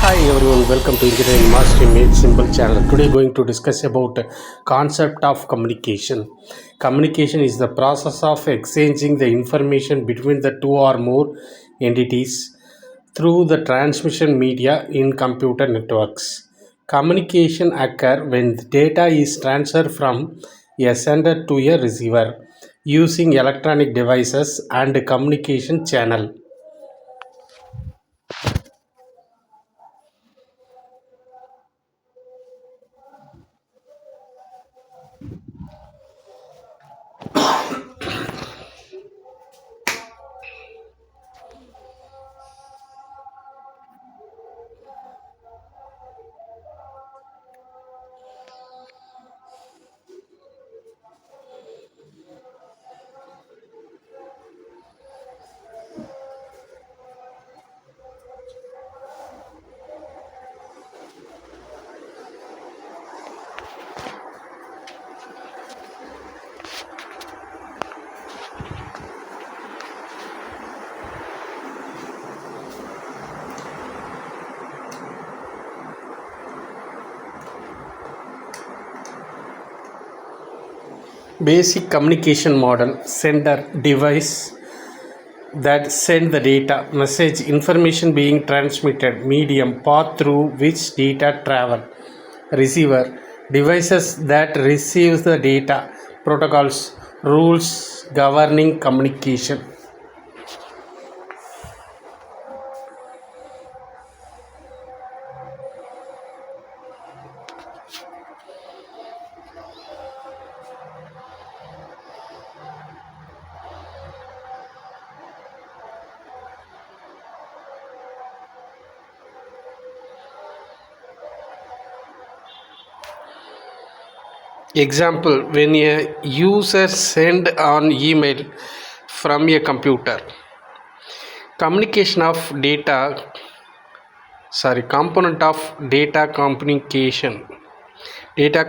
Hi everyone, welcome to Engineering Mastery Made Simple channel. Today going to discuss about concept of communication. Communication is the process of exchanging the information between the two or more entities through the transmission media in computer networks. Communication occur when the data is transferred from a sender to a receiver using electronic devices and communication channel. Basic communication model: sender, device that send the data, message, information being transmitted, medium, path through which data travel, receiver, devices that receives the data, protocols, rules governing communication. Example: when a user send an email from a computer, communication of data component of data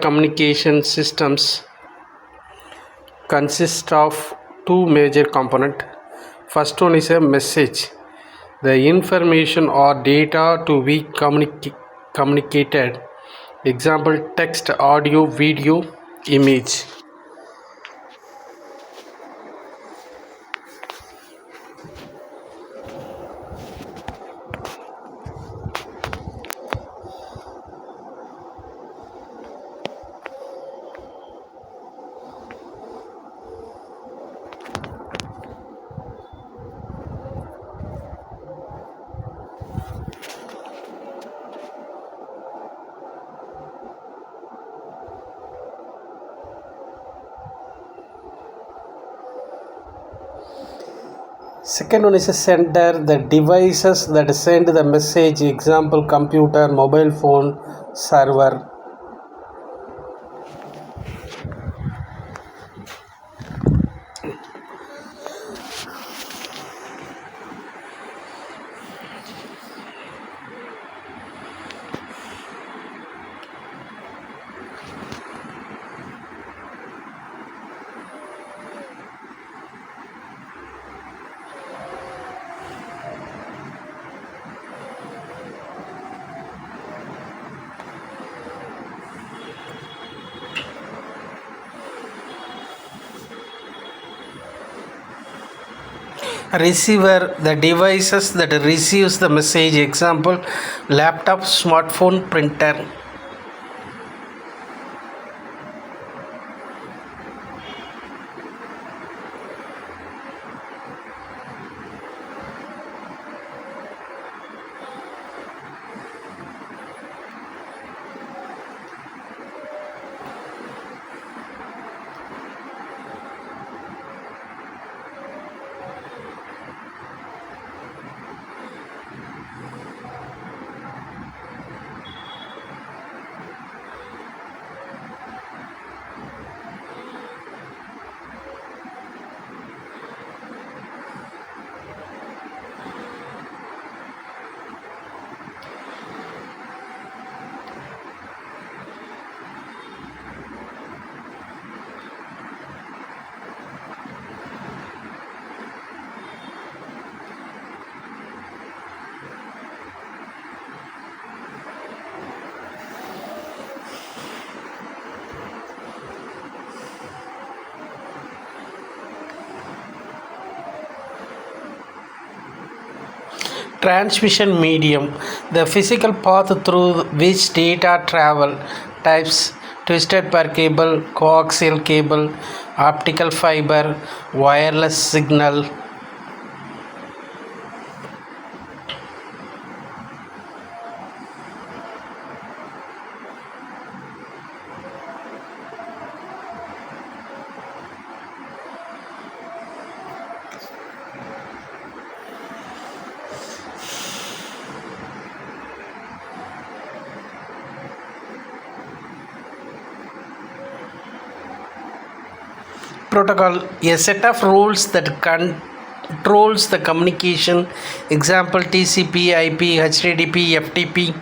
communication systems consist of two major component. First one is a message, the information or data to be communicated. Example: text, audio, video, image. Second one is a sender, the devices that send the message. Example: computer, mobile phone, server. Receiver, the devices that receives the message. Example: laptop, smartphone, printer. Transmission medium, the physical path through which data travel. Types: twisted pair cable, coaxial cable, optical fiber, wireless signal. Protocol, a set of rules that controls the communication. Example: TCP, IP, HTTP, FTP.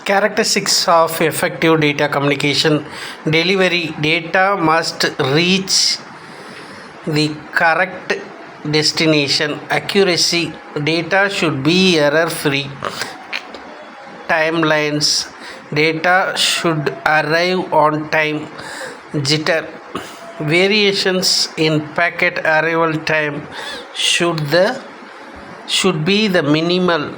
Characteristics of effective data communication delivery: data must reach the correct destination. Accuracy: data should be error free. Timelines: data should arrive on time. Jitter: variations in packet arrival time should be the minimal.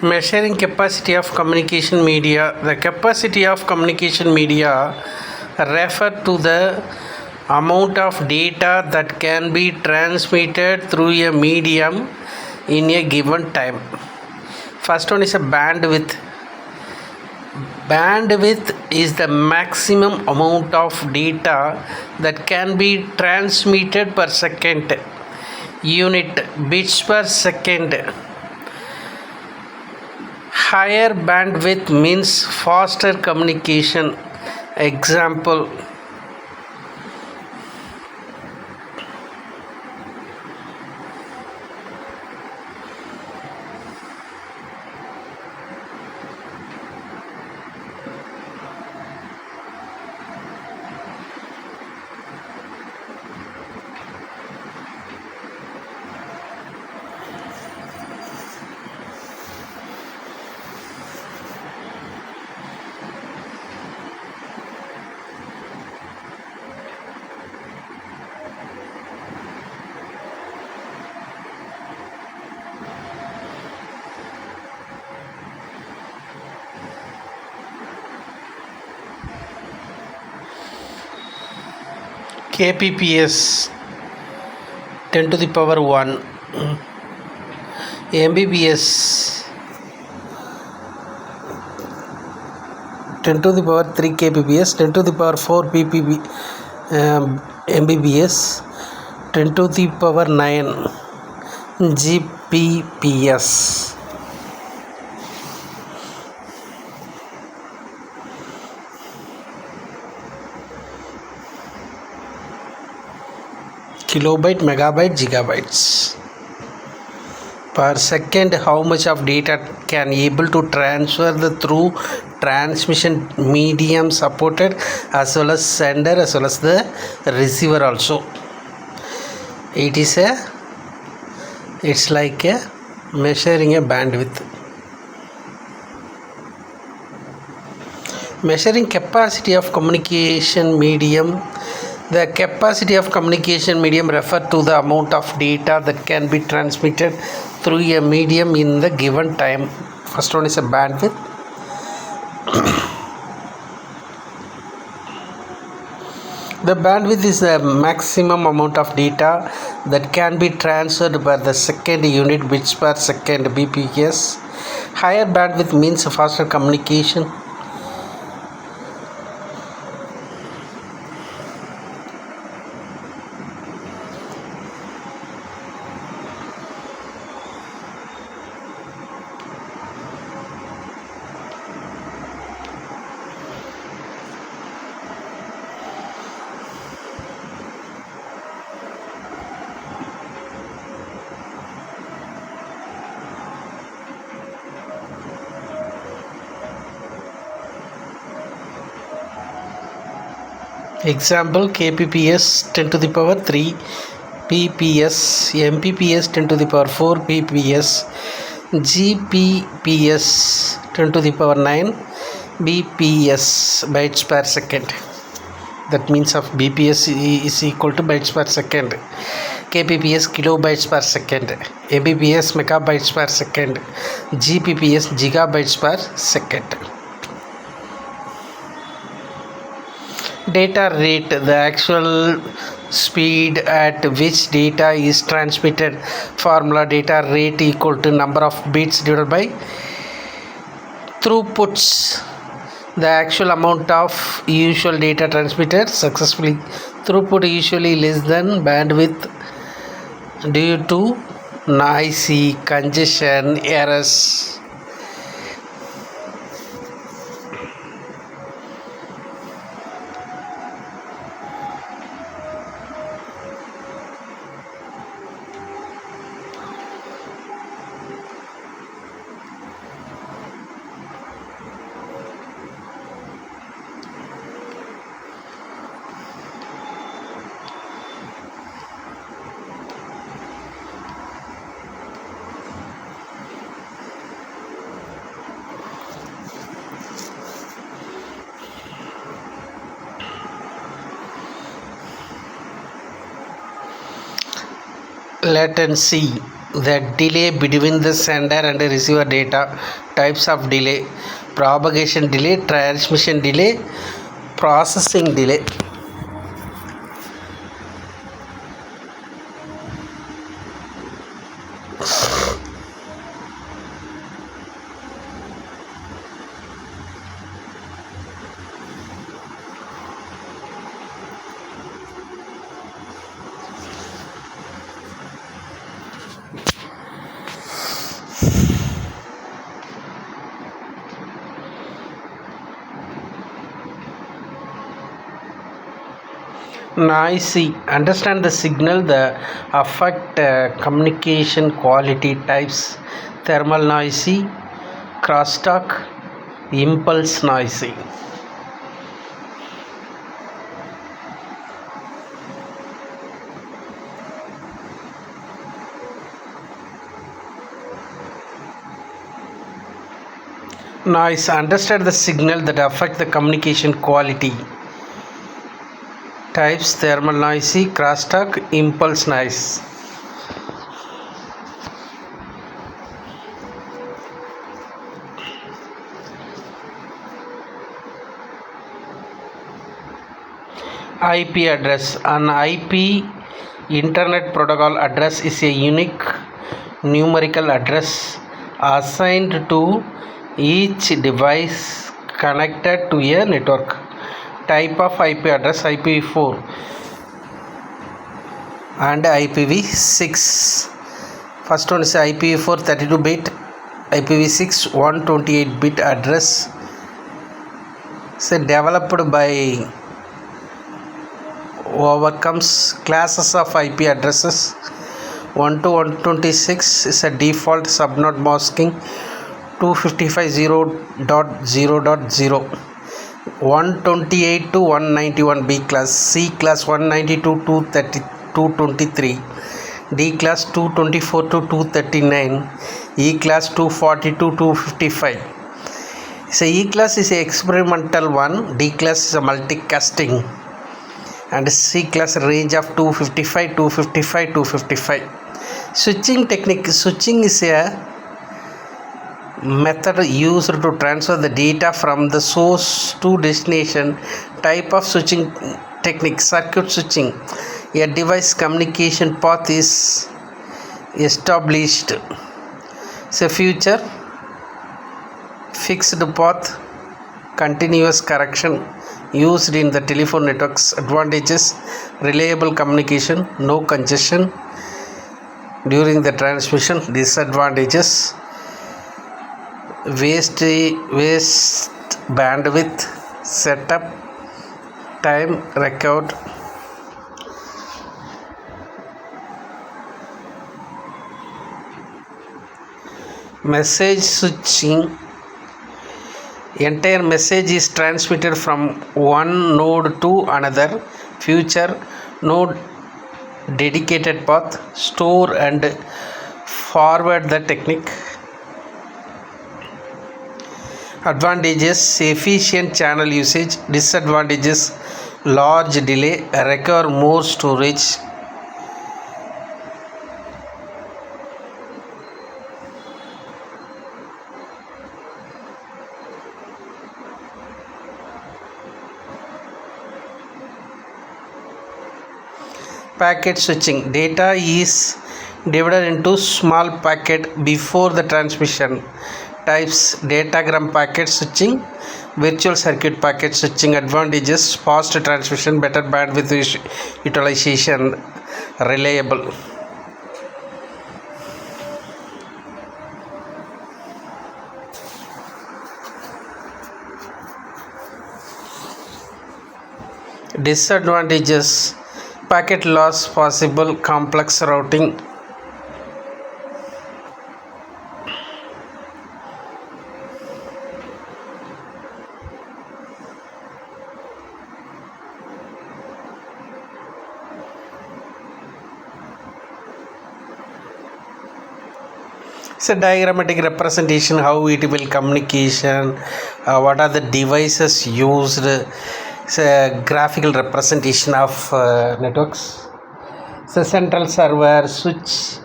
Measuring capacity of communication media. The capacity of communication media refer to the amount of data that can be transmitted through a medium in a given time. First one is a bandwidth. Bandwidth is the maximum amount of data that can be transmitted per second. Unit: bits per second. Higher bandwidth means faster communication. Example: kbps 10 to the power 1, mbps 10 to the power 3 kbps, 10 to the power 4 ppb, mbps, 10 to the power 9 gbps. kilobyte, megabyte, gigabytes per second. How much of data can able to transfer the through transmission medium supported, as well as sender as well as the receiver also. It's like a measuring a bandwidth. Measuring capacity of communication medium. The capacity of communication medium refer to the amount of data that can be transmitted through a medium in the given time. First one is a bandwidth. The bandwidth is the maximum amount of data that can be transferred per the second unit bits per second, bps. Higher bandwidth means faster communication. Example: kbps 10 to the power 3 pps, mbps 10 to the power 4 bps, gbps 10 to the power 9 bps, bytes per second. That means of bps is equal to bytes per second. kbps kilobytes per second, mbps megabytes per second, gbps gigabytes per second. Data rate: the actual speed at which data is transmitted. Formula: data rate equal to number of bits divided by throughputs. The actual amount of usual data transmitted successfully. Throughput usually less than bandwidth due to noisy, congestion, errors. Latency: the delay between the sender and receiver data. Types of delay: propagation delay, transmission delay, processing delay. Noisy: understand the signal that affect communication quality. Types: thermal noisy, crosstalk, impulse noisy. Noise: understand the signal that affect the communication quality. Types: thermal noisy, crosstalk, impulse noise. IP address: an IP internet protocol address is a unique numerical address assigned to each device connected to a network. Type of IP address: IPv4 and IPv6. First one is IPv4 32-bit, IPv6 128-bit address. Developed by overcomes classes of IP addresses. 1 to 126 is a default subnet masking 255.0.0.0. 128 to 191 B class, C class 192 to 223, D class 224 to 239, E class 240 to 255. So E class is a experimental one, D class is a multicasting, and C class range of 255, 255, 255. Switching technique. Switching is a method used to transfer the data from the source to destination. Type of switching technique: circuit switching. A device communication path is established. So future fixed path, continuous correction used in the telephone networks. Advantages: reliable communication, no congestion during the transmission. Disadvantages: waste bandwidth, setup time required. Message switching: entire message is transmitted from one node to another. Future node dedicated path, store and forward the technique. Advantages: efficient channel usage. Disadvantages: large delay, require more storage. Packet switching: data is divided into small packet before the transmission. Types: datagram packet switching, virtual circuit packet switching. Advantages: fast transmission, better bandwidth utilization, reliable. Disadvantages: packet loss possible, complex routing. So diagrammatic representation, how it will communication, what are the devices used. So graphical representation of networks. So central server switch,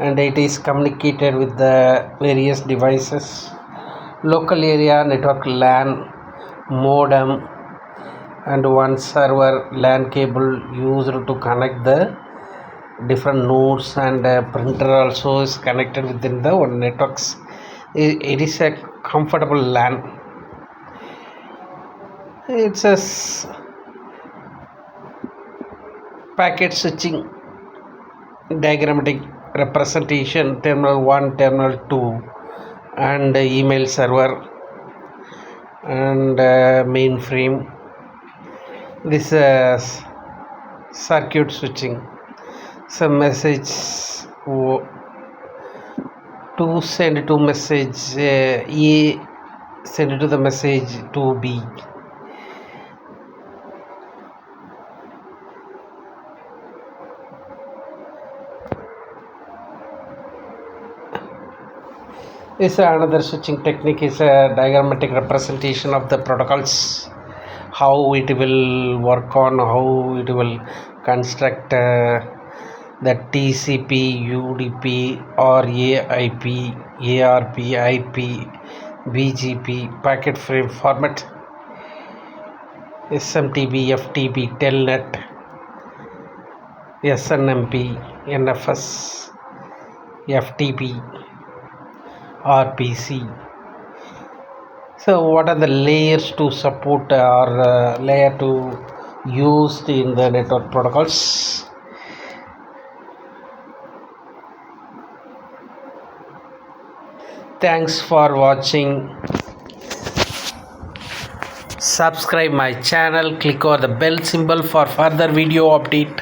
and it is communicated with the various devices. Local area network LAN, modem, and one server LAN cable used to connect the different nodes, and printer also is connected within the one networks. It is a comfortable LAN. It's a packet switching diagrammatic representation: terminal 1, terminal 2, and email server, and mainframe. This circuit switching. Some message to send to message A, send to the message to B. This another switching technique is a diagrammatic representation of the protocols, how it will work on, how it will construct the TCP, UDP, RAIP, ARP, IP, BGP, packet frame format, SMTP, FTP, Telnet, SNMP, NFS, FTP, RPC. So what are the layers to support or layer to used in the network protocols? Thanks for watching. Subscribe my channel, click on the bell symbol for further video update.